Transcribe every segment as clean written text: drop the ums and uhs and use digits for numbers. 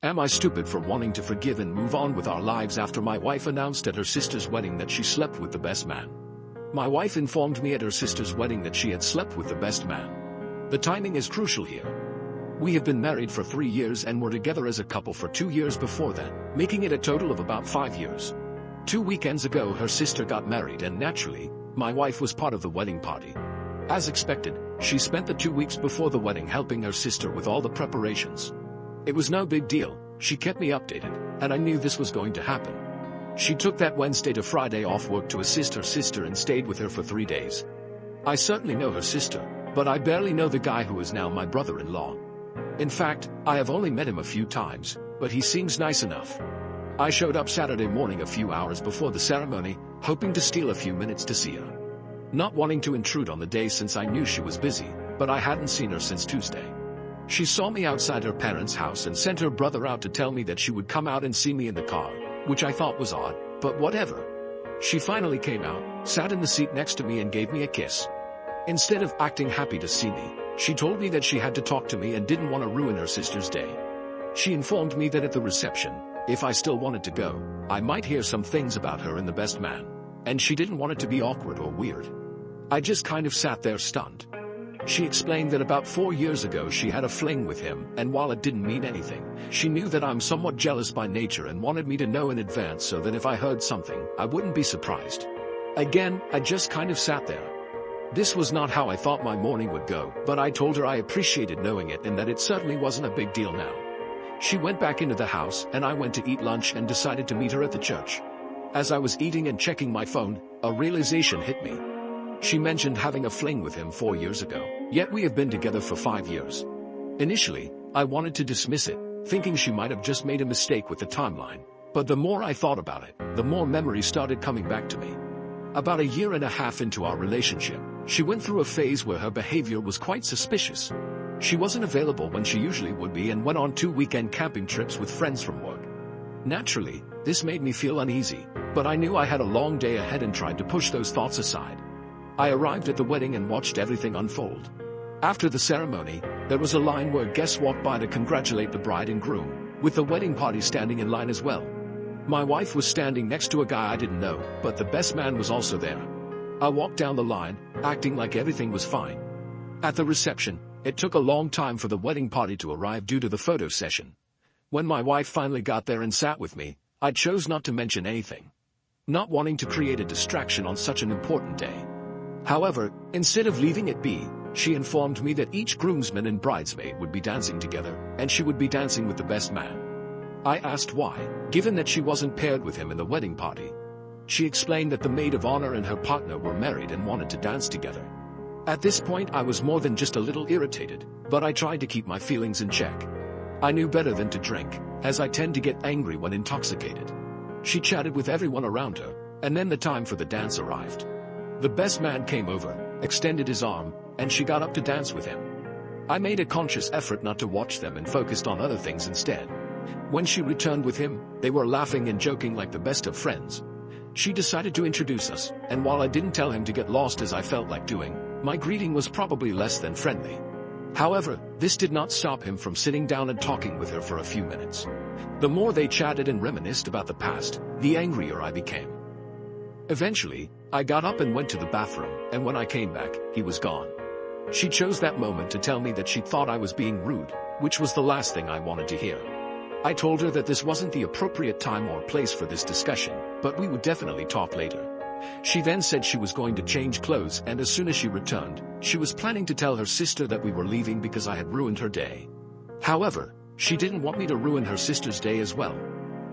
Am I stupid for wanting to forgive and move on with our lives after my wife announced at her sister's wedding that she slept with the best man? My wife informed me at her sister's wedding that she had slept with the best man. The timing is crucial here. We have been married for 3 years and were together as a couple for 2 years before that, making it a total of about 5 years. 2 weekends ago her sister got married and naturally, my wife was part of the wedding party. As expected, she spent the 2 weeks before the wedding helping her sister with all the preparations. It was no big deal, she kept me updated, and I knew this was going to happen. She took that Wednesday to Friday off work to assist her sister and stayed with her for 3 days. I certainly know her sister, but I barely know the guy who is now my brother-in-law. In fact, I have only met him a few times, but he seems nice enough. I showed up Saturday morning a few hours before the ceremony, hoping to steal a few minutes to see her. Not wanting to intrude on the day since I knew she was busy, but I hadn't seen her since Tuesday. She saw me outside her parents' house and sent her brother out to tell me that she would come out and see me in the car, which I thought was odd, but whatever. She finally came out, sat in the seat next to me and gave me a kiss. Instead of acting happy to see me, she told me that she had to talk to me and didn't want to ruin her sister's day. She informed me that at the reception, if I still wanted to go, I might hear some things about her and the best man, and she didn't want it to be awkward or weird. I just kind of sat there stunned. She explained that about 4 years ago she had a fling with him, and while it didn't mean anything, she knew that I'm somewhat jealous by nature and wanted me to know in advance so that if I heard something, I wouldn't be surprised. Again, I just kind of sat there. This was not how I thought my morning would go, but I told her I appreciated knowing it and that it certainly wasn't a big deal now. She went back into the house and I went to eat lunch and decided to meet her at the church. As I was eating and checking my phone, a realization hit me. She mentioned having a fling with him 4 years ago, yet we have been together for 5 years. Initially, I wanted to dismiss it, thinking she might have just made a mistake with the timeline, but the more I thought about it, the more memories started coming back to me. About a year and a half into our relationship, she went through a phase where her behavior was quite suspicious. She wasn't available when she usually would be and went on 2 weekend camping trips with friends from work. Naturally, this made me feel uneasy, but I knew I had a long day ahead and tried to push those thoughts aside. I arrived at the wedding and watched everything unfold. After the ceremony, there was a line where guests walked by to congratulate the bride and groom, with the wedding party standing in line as well. My wife was standing next to a guy I didn't know, but the best man was also there. I walked down the line, acting like everything was fine. At the reception, it took a long time for the wedding party to arrive due to the photo session. When my wife finally got there and sat with me, I chose not to mention anything, not wanting to create a distraction on such an important day. However, instead of leaving it be, she informed me that each groomsman and bridesmaid would be dancing together, and she would be dancing with the best man. I asked why, given that she wasn't paired with him in the wedding party. She explained that the maid of honor and her partner were married and wanted to dance together. At this point I was more than just a little irritated, but I tried to keep my feelings in check. I knew better than to drink, as I tend to get angry when intoxicated. She chatted with everyone around her, and then the time for the dance arrived. The best man came over, extended his arm, and she got up to dance with him. I made a conscious effort not to watch them and focused on other things instead. When she returned with him, they were laughing and joking like the best of friends. She decided to introduce us, and while I didn't tell him to get lost as I felt like doing, my greeting was probably less than friendly. However, this did not stop him from sitting down and talking with her for a few minutes. The more they chatted and reminisced about the past, the angrier I became. Eventually, I got up and went to the bathroom, and when I came back, he was gone. She chose that moment to tell me that she thought I was being rude, which was the last thing I wanted to hear. I told her that this wasn't the appropriate time or place for this discussion, but we would definitely talk later. She then said she was going to change clothes, and as soon as she returned, she was planning to tell her sister that we were leaving because I had ruined her day. However, she didn't want me to ruin her sister's day as well.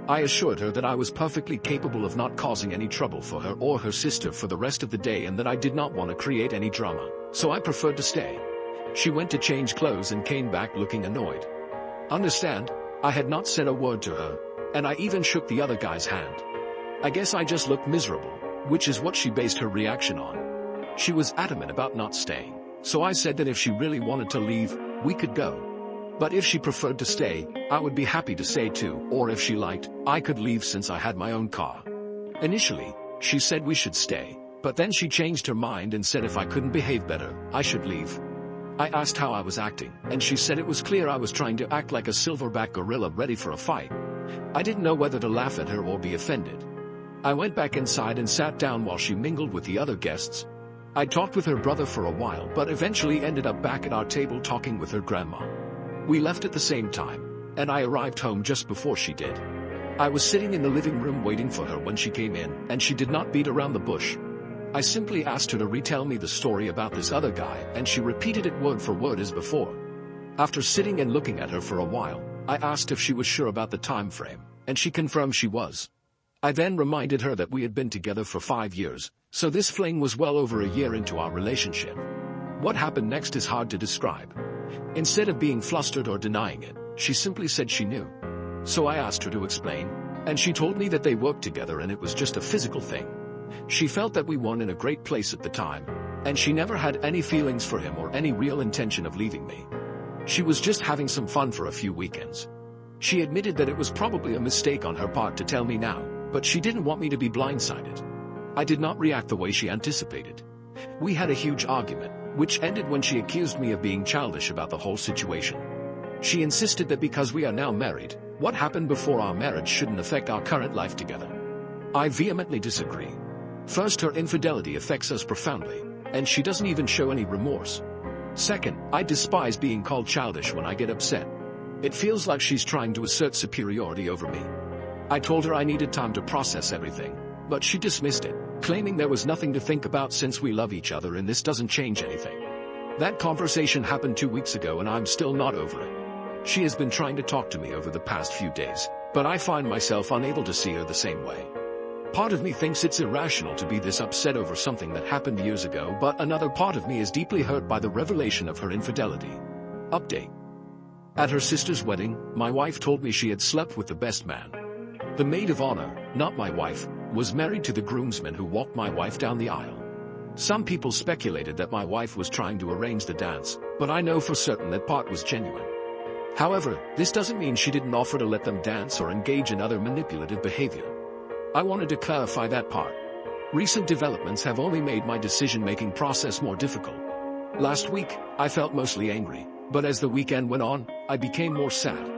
I assured her that I was perfectly capable of not causing any trouble for her or her sister for the rest of the day and that I did not want to create any drama, so I preferred to stay. She went to change clothes and came back looking annoyed. Understand, I had not said a word to her, and I even shook the other guy's hand. I guess I just looked miserable, which is what she based her reaction on. She was adamant about not staying, so I said that if she really wanted to leave, we could go. But if she preferred to stay, I would be happy to stay too, or if she liked, I could leave since I had my own car. Initially, she said we should stay, but then she changed her mind and said if I couldn't behave better, I should leave. I asked how I was acting, and she said it was clear I was trying to act like a silverback gorilla ready for a fight. I didn't know whether to laugh at her or be offended. I went back inside and sat down while she mingled with the other guests. I talked with her brother for a while but eventually ended up back at our table talking with her grandma. We left at the same time, and I arrived home just before she did. I was sitting in the living room waiting for her when she came in, and she did not beat around the bush. I simply asked her to retell me the story about this other guy, and she repeated it word for word as before. After sitting and looking at her for a while, I asked if she was sure about the time frame, and she confirmed she was. I then reminded her that we had been together for 5 years, so this fling was well over a year into our relationship. What happened next is hard to describe. Instead of being flustered or denying it, she simply said she knew. So I asked her to explain, and she told me that they worked together and it was just a physical thing. She felt that we weren't in a great place at the time, and she never had any feelings for him or any real intention of leaving me. She was just having some fun for a few weekends. She admitted that it was probably a mistake on her part to tell me now, but she didn't want me to be blindsided. I did not react the way she anticipated. We had a huge argument, which ended when she accused me of being childish about the whole situation. She insisted that because we are now married, what happened before our marriage shouldn't affect our current life together. I vehemently disagree. First, her infidelity affects us profoundly, and she doesn't even show any remorse. Second, I despise being called childish when I get upset. It feels like she's trying to assert superiority over me. I told her I needed time to process everything, but she dismissed it, claiming there was nothing to think about since we love each other and this doesn't change anything. That conversation happened 2 weeks ago and I'm still not over it. She has been trying to talk to me over the past few days, but I find myself unable to see her the same way. Part of me thinks it's irrational to be this upset over something that happened years ago, but another part of me is deeply hurt by the revelation of her infidelity. Update. At her sister's wedding, my wife told me she had slept with the best man. The maid of honor, not my wife, was married to the groomsman who walked my wife down the aisle. Some people speculated that my wife was trying to arrange the dance, but I know for certain that part was genuine. However, this doesn't mean she didn't offer to let them dance or engage in other manipulative behavior. I wanted to clarify that part. Recent developments have only made my decision-making process more difficult. Last week, I felt mostly angry, but as the weekend went on, I became more sad.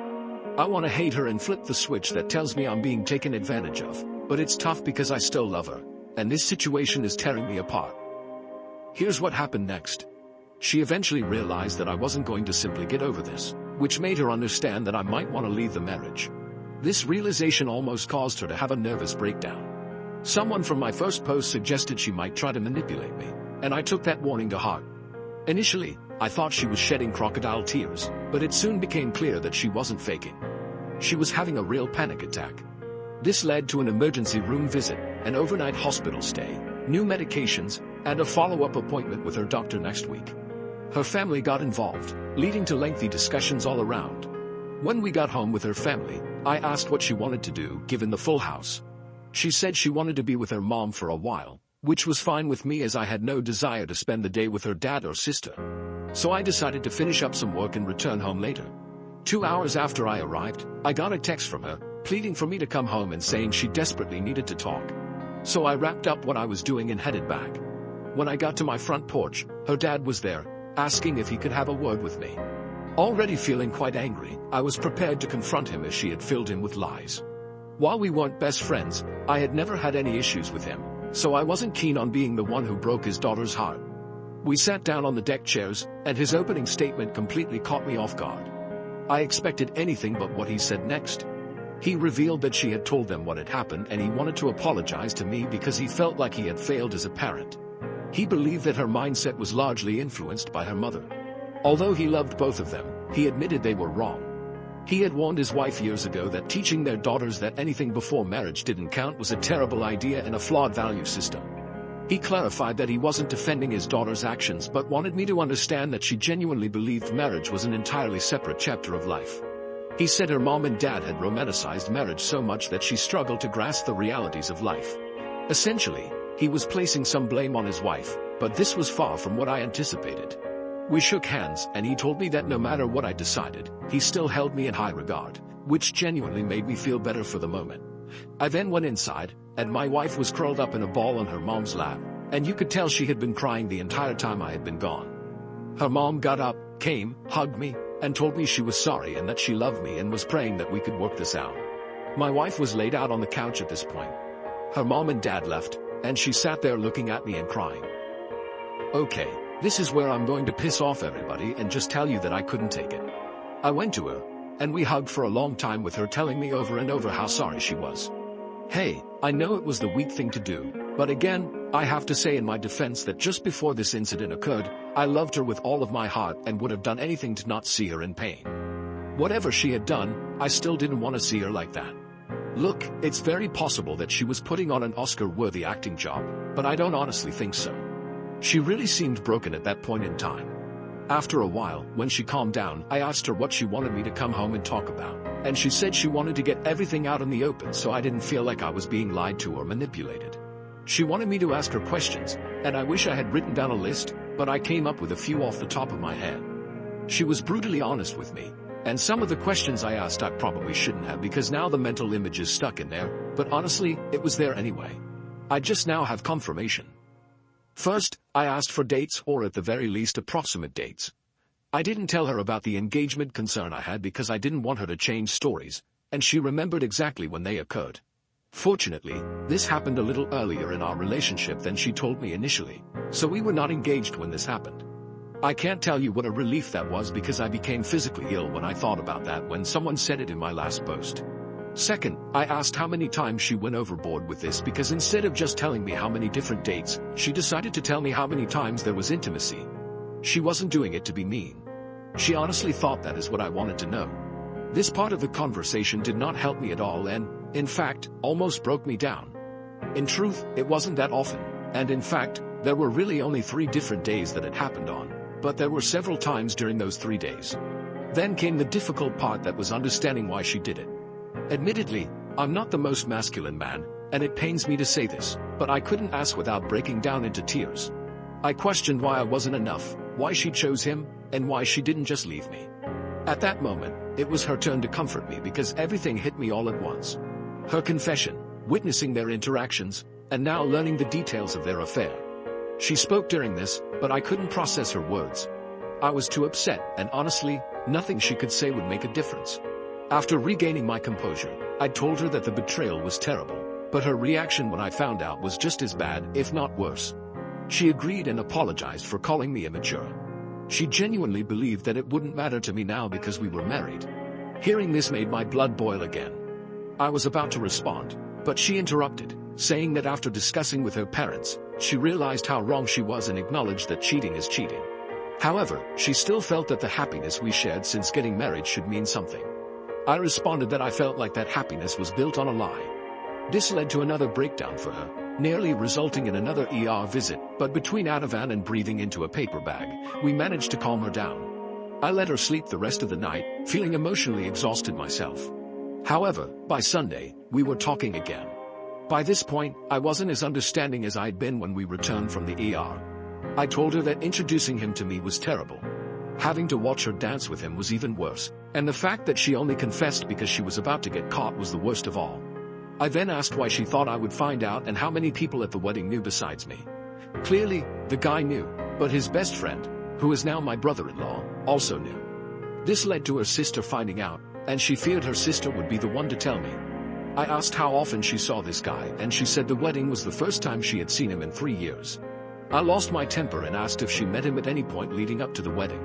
I want to hate her and flip the switch that tells me I'm being taken advantage of, but it's tough because I still love her, and this situation is tearing me apart. Here's what happened next. She eventually realized that I wasn't going to simply get over this, which made her understand that I might want to leave the marriage. This realization almost caused her to have a nervous breakdown. Someone from my first post suggested she might try to manipulate me, and I took that warning to heart. Initially, I thought she was shedding crocodile tears, but it soon became clear that she wasn't faking. She was having a real panic attack. This led to an emergency room visit, an overnight hospital stay, new medications, and a follow-up appointment with her doctor next week. Her family got involved, leading to lengthy discussions all around. When we got home with her family, I asked what she wanted to do, given the full house. She said she wanted to be with her mom for a while, which was fine with me as I had no desire to spend the day with her dad or sister. So I decided to finish up some work and return home later. 2 hours after I arrived, I got a text from her, pleading for me to come home and saying she desperately needed to talk. So I wrapped up what I was doing and headed back. When I got to my front porch, her dad was there, asking if he could have a word with me. Already feeling quite angry, I was prepared to confront him as she had filled him with lies. While we weren't best friends, I had never had any issues with him, so I wasn't keen on being the one who broke his daughter's heart. We sat down on the deck chairs, and his opening statement completely caught me off guard. I expected anything but what he said next. He revealed that she had told them what had happened and he wanted to apologize to me because he felt like he had failed as a parent. He believed that her mindset was largely influenced by her mother. Although he loved both of them, he admitted they were wrong. He had warned his wife years ago that teaching their daughters that anything before marriage didn't count was a terrible idea and a flawed value system. He clarified that he wasn't defending his daughter's actions but wanted me to understand that she genuinely believed marriage was an entirely separate chapter of life. He said her mom and dad had romanticized marriage so much that she struggled to grasp the realities of life. Essentially, he was placing some blame on his wife, but this was far from what I anticipated. We shook hands, and he told me that no matter what I decided, he still held me in high regard, which genuinely made me feel better for the moment. I then went inside, and my wife was curled up in a ball on her mom's lap, and you could tell she had been crying the entire time I had been gone. Her mom got up, came, hugged me, and told me she was sorry and that she loved me and was praying that we could work this out. My wife was laid out on the couch at this point. Her mom and dad left, and she sat there looking at me and crying. Okay, this is where I'm going to piss off everybody and just tell you that I couldn't take it. I went to her, and we hugged for a long time with her telling me over and over how sorry she was. Hey, I know it was the weak thing to do, but again, I have to say in my defense that just before this incident occurred, I loved her with all of my heart and would have done anything to not see her in pain. Whatever she had done, I still didn't want to see her like that. Look, it's very possible that she was putting on an Oscar-worthy acting job, but I don't honestly think so. She really seemed broken at that point in time. After a while, when she calmed down, I asked her what she wanted me to come home and talk about, and she said she wanted to get everything out in the open so I didn't feel like I was being lied to or manipulated. She wanted me to ask her questions, and I wish I had written down a list, but I came up with a few off the top of my head. She was brutally honest with me, and some of the questions I asked I probably shouldn't have because now the mental image is stuck in there, but honestly, it was there anyway. I just now have confirmation. First, I asked for dates or at the very least approximate dates. I didn't tell her about the engagement concern I had because I didn't want her to change stories, and she remembered exactly when they occurred. Fortunately, this happened a little earlier in our relationship than she told me initially, so we were not engaged when this happened. I can't tell you what a relief that was because I became physically ill when I thought about that when someone said it in my last post. Second, I asked how many times she went overboard with this because instead of just telling me how many different dates, she decided to tell me how many times there was intimacy. She wasn't doing it to be mean. She honestly thought that is what I wanted to know. This part of the conversation did not help me at all and, in fact, almost broke me down. In truth, it wasn't that often, and in fact, there were really only 3 different days that it happened on, but there were several times during those 3 days. Then came the difficult part that was understanding why she did it. Admittedly, I'm not the most masculine man, and it pains me to say this, but I couldn't ask without breaking down into tears. I questioned why I wasn't enough, why she chose him, and why she didn't just leave me. At that moment, it was her turn to comfort me because everything hit me all at once. Her confession, witnessing their interactions, and now learning the details of their affair. She spoke during this, but I couldn't process her words. I was too upset, and honestly, nothing she could say would make a difference. After regaining my composure, I told her that the betrayal was terrible, but her reaction when I found out was just as bad, if not worse. She agreed and apologized for calling me immature. She genuinely believed that it wouldn't matter to me now because we were married. Hearing this made my blood boil again. I was about to respond, but she interrupted, saying that after discussing with her parents, she realized how wrong she was and acknowledged that cheating is cheating. However, she still felt that the happiness we shared since getting married should mean something. I responded that I felt like that happiness was built on a lie. This led to another breakdown for her, nearly resulting in another ER visit, but between Ativan and breathing into a paper bag, we managed to calm her down. I let her sleep the rest of the night, feeling emotionally exhausted myself. However, by Sunday, we were talking again. By this point, I wasn't as understanding as I'd been when we returned from the ER. I told her that introducing him to me was terrible. Having to watch her dance with him was even worse, and the fact that she only confessed because she was about to get caught was the worst of all. I then asked why she thought I would find out and how many people at the wedding knew besides me. Clearly, the guy knew, but his best friend, who is now my brother-in-law, also knew. This led to her sister finding out, and she feared her sister would be the one to tell me. I asked how often she saw this guy, and she said the wedding was the first time she had seen him in 3 years. I lost my temper and asked if she met him at any point leading up to the wedding.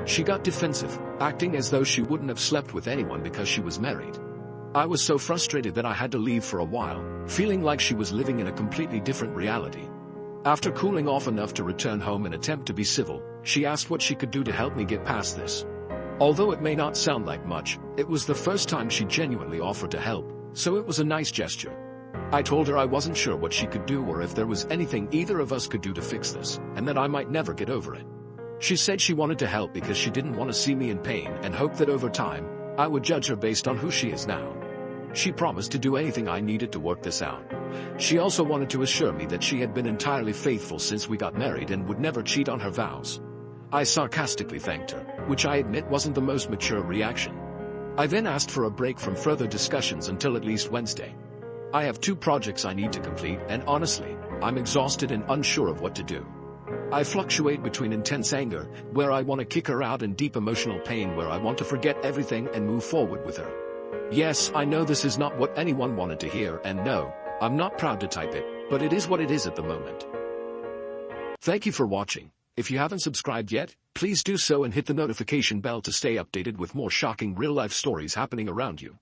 She got defensive, acting as though she wouldn't have slept with anyone because she was married. I was so frustrated that I had to leave for a while, feeling like she was living in a completely different reality. After cooling off enough to return home and attempt to be civil, she asked what she could do to help me get past this. Although it may not sound like much, it was the first time she genuinely offered to help, so it was a nice gesture. I told her I wasn't sure what she could do or if there was anything either of us could do to fix this, and that I might never get over it. She said she wanted to help because she didn't want to see me in pain and hoped that over time, I would judge her based on who she is now. She promised to do anything I needed to work this out. She also wanted to assure me that she had been entirely faithful since we got married and would never cheat on her vows. I sarcastically thanked her, which I admit wasn't the most mature reaction. I then asked for a break from further discussions until at least Wednesday. I have 2 projects I need to complete and honestly, I'm exhausted and unsure of what to do. I fluctuate between intense anger, where I want to kick her out, and deep emotional pain, where I want to forget everything and move forward with her. Yes, I know this is not what anyone wanted to hear, and no, I'm not proud to type it, but it is what it is at the moment. Thank you for watching. If you haven't subscribed yet, please do so and hit the notification bell to stay updated with more shocking real-life stories happening around you.